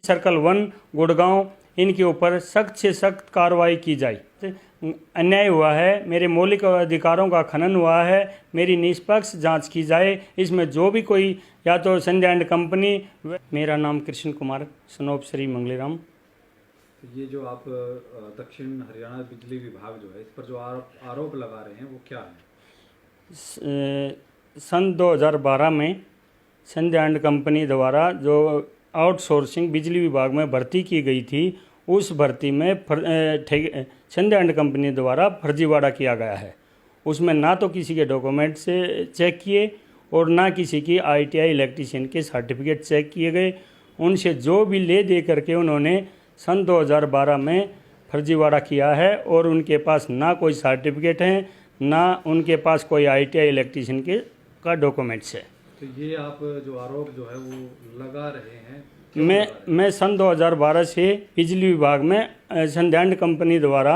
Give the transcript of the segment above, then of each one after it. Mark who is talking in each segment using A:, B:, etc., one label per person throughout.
A: Circle 1 Gurgaon, इनके ऊपर सख्त से सख्त कार्रवाई की जाए। अन्याय हुआ है, मेरे मौलिक अधिकारों का खनन हुआ है, मेरी निष्पक्ष जांच की जाए। इसमें जो भी कोई या तो संध्या एंड कंपनी। मेरा नाम कृष्ण कुमार, सनोप श्री मंगलीराम।
B: तो ये जो आप दक्षिण हरियाणा बिजली विभाग जो है, इस पर जो आरोप लगा रहे हैं वो क्या है?
A: सन 2012 में संध्या एंड कंपनी द्वारा जो आउटसोर्सिंग बिजली विभाग में भर्ती की गई थी, उस भर्ती में संध्या एंड कंपनी द्वारा फर्जीवाड़ा किया गया है। उसमें ना तो किसी के डॉक्यूमेंट से चेक किए और ना किसी की ITI इलेक्ट्रीशियन के सर्टिफिकेट चेक किए गए। उनसे जो भी ले दे करके उन्होंने सन 2012 में फर्जीवाड़ा किया है और उनके पास ना कोई सर्टिफिकेट है, ना उनके पास कोई ITI इलेक्ट्रीशियन के का डॉक्यूमेंट्स है।
B: तो ये आप जो आरोप जो है वो लगा रहे हैं,
A: मैं सन 2012 से बिजली विभाग में संध्या एंड कंपनी द्वारा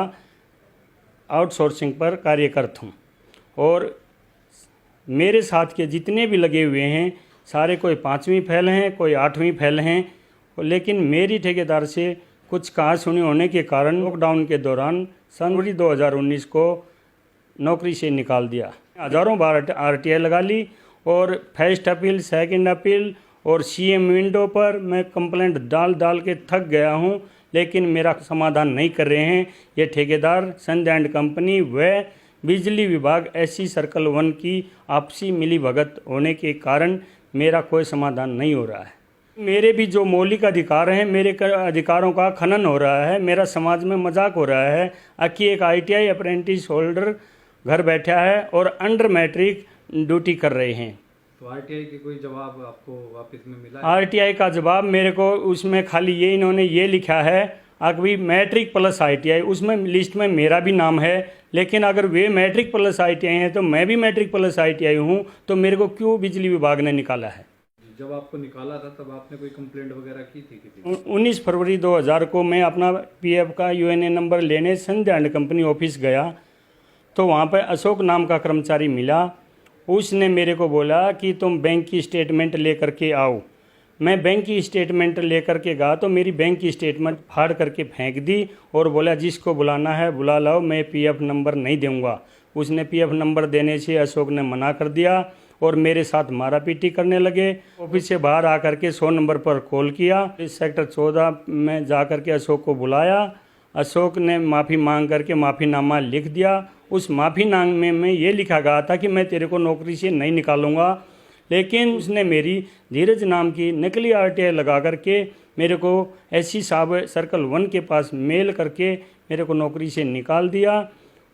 A: आउटसोर्सिंग पर कार्यरत हूँ और मेरे साथ के जितने भी लगे हुए हैं सारे कोई 5वीं फेल हैं, कोई 8वीं फेल हैं, लेकिन मेरी ठेकेदार से कुछ कहा सुनी होने के कारण लॉकडाउन के दौरान सन 2019 को नौकरी से निकाल दिया। हज़ारों बार RTI लगा ली और फर्स्ट अपील, सेकंड अपील और CM विंडो पर मैं कंप्लेंट डाल के थक गया हूं, लेकिन मेरा समाधान नहीं कर रहे हैं ये ठेकेदार, संध्या एंड कंपनी व बिजली विभाग। SC सर्कल 1 की आपसी मिलीभगत होने के कारण मेरा कोई समाधान नहीं हो रहा है। मेरे भी जो मौलिक अधिकार हैं, मेरे अधिकारों का खनन हो रहा है, मेरा समाज में मजाक हो रहा है। कि एक ITI अप्रेंटिस होल्डर घर बैठा है और अंडर मैट्रिक ड्यूटी कर रहे हैं।
B: तो RTI के कोई जवाब आपको वापस में मिला?
A: RTI का जवाब मेरे को उसमें खाली ये इन्होंने ये लिखा है अभी मैट्रिक प्लस ITI, उसमें लिस्ट में मेरा भी नाम है, लेकिन अगर वे मैट्रिक प्लस ITI हैं तो मैं भी मैट्रिक प्लस ITI हूँ, तो मेरे को क्यों बिजली विभाग ने निकाला है?
B: जब आपको निकाला था तब आपने कोई कंप्लेंट वगैरह की थी किसी?
A: 19 फरवरी 2000 को मैं अपना PF का UNA नंबर लेने संध्या एंड कंपनी ऑफिस गया, तो वहाँ पर अशोक नाम का कर्मचारी मिला। उसने मेरे को बोला कि तुम बैंक की स्टेटमेंट लेकर के आओ। मैं बैंक की स्टेटमेंट लेकर के गया तो मेरी बैंक की स्टेटमेंट फाड़ करके फेंक दी और बोला जिसको बुलाना है बुला लाओ, मैं PF नंबर नहीं दूंगा। उसने PF नंबर देने से अशोक ने मना कर दिया और मेरे साथ मारा पीटी करने लगे। ऑफिस से बाहर आकर के 100 नंबर पर कॉल किया। इस सेक्टर 14 में जा कर के अशोक को बुलाया। अशोक ने माफ़ी मांग करके माफ़ीनामा लिख दिया। उस माफ़ीनामे में ये लिखा गया था कि मैं तेरे को नौकरी से नहीं निकालूंगा, लेकिन उसने मेरी धीरज नाम की नकली RTI लगा करके मेरे को SC साहब सर्कल 1 के पास मेल करके मेरे को नौकरी से निकाल दिया।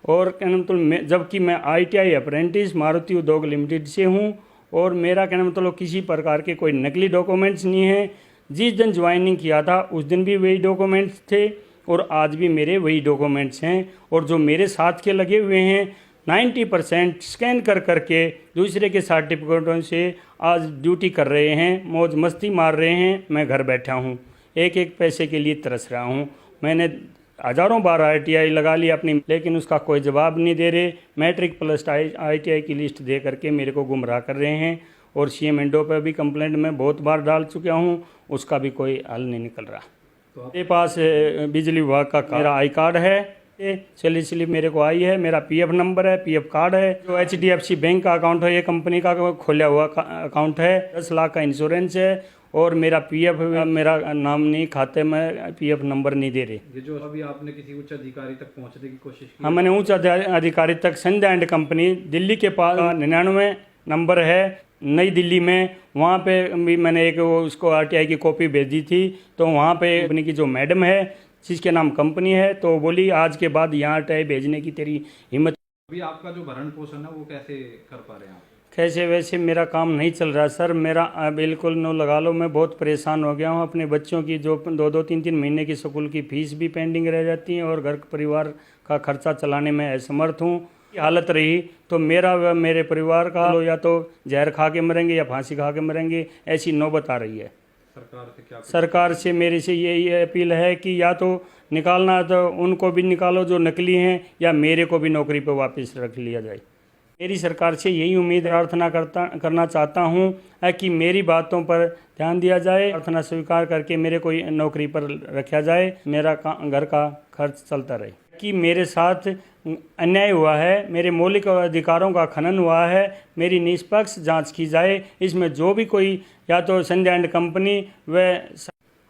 A: और क्या नाम तो जबकि मैं ITI अप्रेंटिस मारुति उद्योग लिमिटेड से हूँ और मेरा क्या नाम तो किसी प्रकार के कोई नकली डॉक्यूमेंट्स नहीं है। जिस दिन ज्वाइनिंग किया था उस दिन भी वही डॉक्यूमेंट्स थे और आज भी मेरे वही डॉक्यूमेंट्स हैं। और जो मेरे साथ के लगे हुए हैं 90% स्कैन कर करके दूसरे के सर्टिफिकेटों से आज ड्यूटी कर रहे हैं, मौज मस्ती मार रहे हैं। मैं घर बैठा हूँ, एक एक पैसे के लिए तरस रहा हूँ। मैंने हज़ारों बार RTI लगा ली अपनी, लेकिन उसका कोई जवाब नहीं दे रहे। मैट्रिक प्लस ITI की लिस्ट दे करके मेरे को गुमराह कर रहे हैं और CM विंडो पर भी कंप्लेंट मैं बहुत बार डाल चुका हूँ, उसका भी कोई हल नहीं निकल रहा। तो मेरे पास बिजली विभाग का मेरा I कार्ड है, चली स्लिप मेरे को आई है, मेरा PF नंबर है, PF कार्ड है, जो HDFC बैंक का अकाउंट है, ये कंपनी का खोला हुआ अकाउंट है, 10 लाख का इंश्योरेंस है और मेरा PF मेरा नाम नहीं, खाते में PF नंबर नहीं दे रहे।
B: ये जो अभी आपने किसी उच्च अधिकारी तक पहुंचने की कोशिश की?
A: हाँ, मैंने उच्च अधिकारी तक संध्या एंड कंपनी दिल्ली के पास 99 नंबर है नई दिल्ली में, वहाँ पे भी मैंने एक उसको RTI की कॉपी भेज दी थी। तो वहाँ पे कंपनी की जो मैडम है जिसके नाम कंपनी है, तो बोली आज के बाद यहाँ RTI भेजने की तेरी हिम्मत।
B: अभी आपका जो भरण पोषण है वो कैसे कर पा रहे हैं आप?
A: कैसे वैसे मेरा काम नहीं चल रहा सर, मेरा बिल्कुल नो लगा लो। मैं बहुत परेशान हो गया हूँ। अपने बच्चों की जो 2-2, 3-3 महीने की स्कूल की फीस भी पेंडिंग रह जाती है और घर परिवार का खर्चा चलाने में असमर्थ हूँ। हालत रही तो मेरा व मेरे परिवार का या तो जहर खा के मरेंगे या फांसी खा के मरेंगे, ऐसी नौबत आ रही है। सरकार से मेरे से यही अपील है कि या तो निकालना है तो उनको भी निकालो जो नकली हैं, या मेरे को भी नौकरी पर वापस रख लिया जाए। मेरी सरकार से यही उम्मीद प्रार्थना करना चाहता हूँ कि मेरी बातों पर ध्यान दिया जाए, प्रार्थना स्वीकार करके मेरे कोई नौकरी पर रखा जाए, मेरा घर का खर्च चलता रहे। कि मेरे साथ अन्याय हुआ है, मेरे मौलिक अधिकारों का खनन हुआ है, मेरी निष्पक्ष जांच की जाए। इसमें जो भी कोई या तो संध्या एंड कंपनी व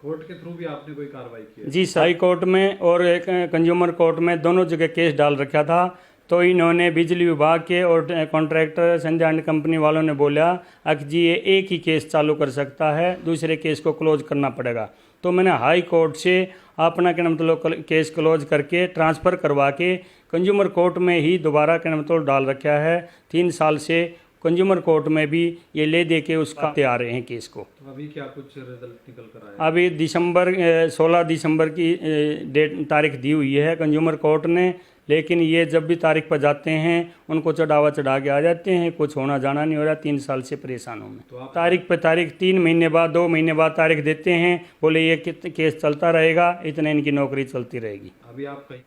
B: कोर्ट के थ्रू भी आपने कोई कार्रवाई की है?
A: जी, हाई कोर्ट में और एक कंज्यूमर कोर्ट में दोनों जगह केस डाल रखा था। तो इन्होंने बिजली विभाग के और कॉन्ट्रैक्टर संध्या एंड कंपनी वालों ने बोला कि जी ये एक ही केस चालू कर सकता है, दूसरे केस को क्लोज करना पड़ेगा। तो मैंने हाई कोर्ट से अपना क्या मतलब केस क्लोज करके ट्रांसफ़र करवा के कंज्यूमर कोर्ट में ही दोबारा क्या मतलब डाल रखा है। 3 साल से कंज्यूमर कोर्ट में भी ये ले दे के उसका आ रहे हैं केस को।
B: तो अभी क्या कुछ रिजल्ट निकल कर आया?
A: अभी 16 दिसंबर की तारीख दी हुई है कंज्यूमर कोर्ट ने, लेकिन ये जब भी तारीख पर जाते हैं उनको चढ़ावा चढ़ा के आ जाते हैं, कुछ होना जाना नहीं हो रहा। 3 साल से परेशान हूँ मैं।
B: तो आप
A: तारीख पे तारीख 3 महीने बाद 2 महीने बाद तारीख देते हैं, बोले ये केस चलता रहेगा, इतने इनकी नौकरी चलती रहेगी।
B: अभी आप कहीं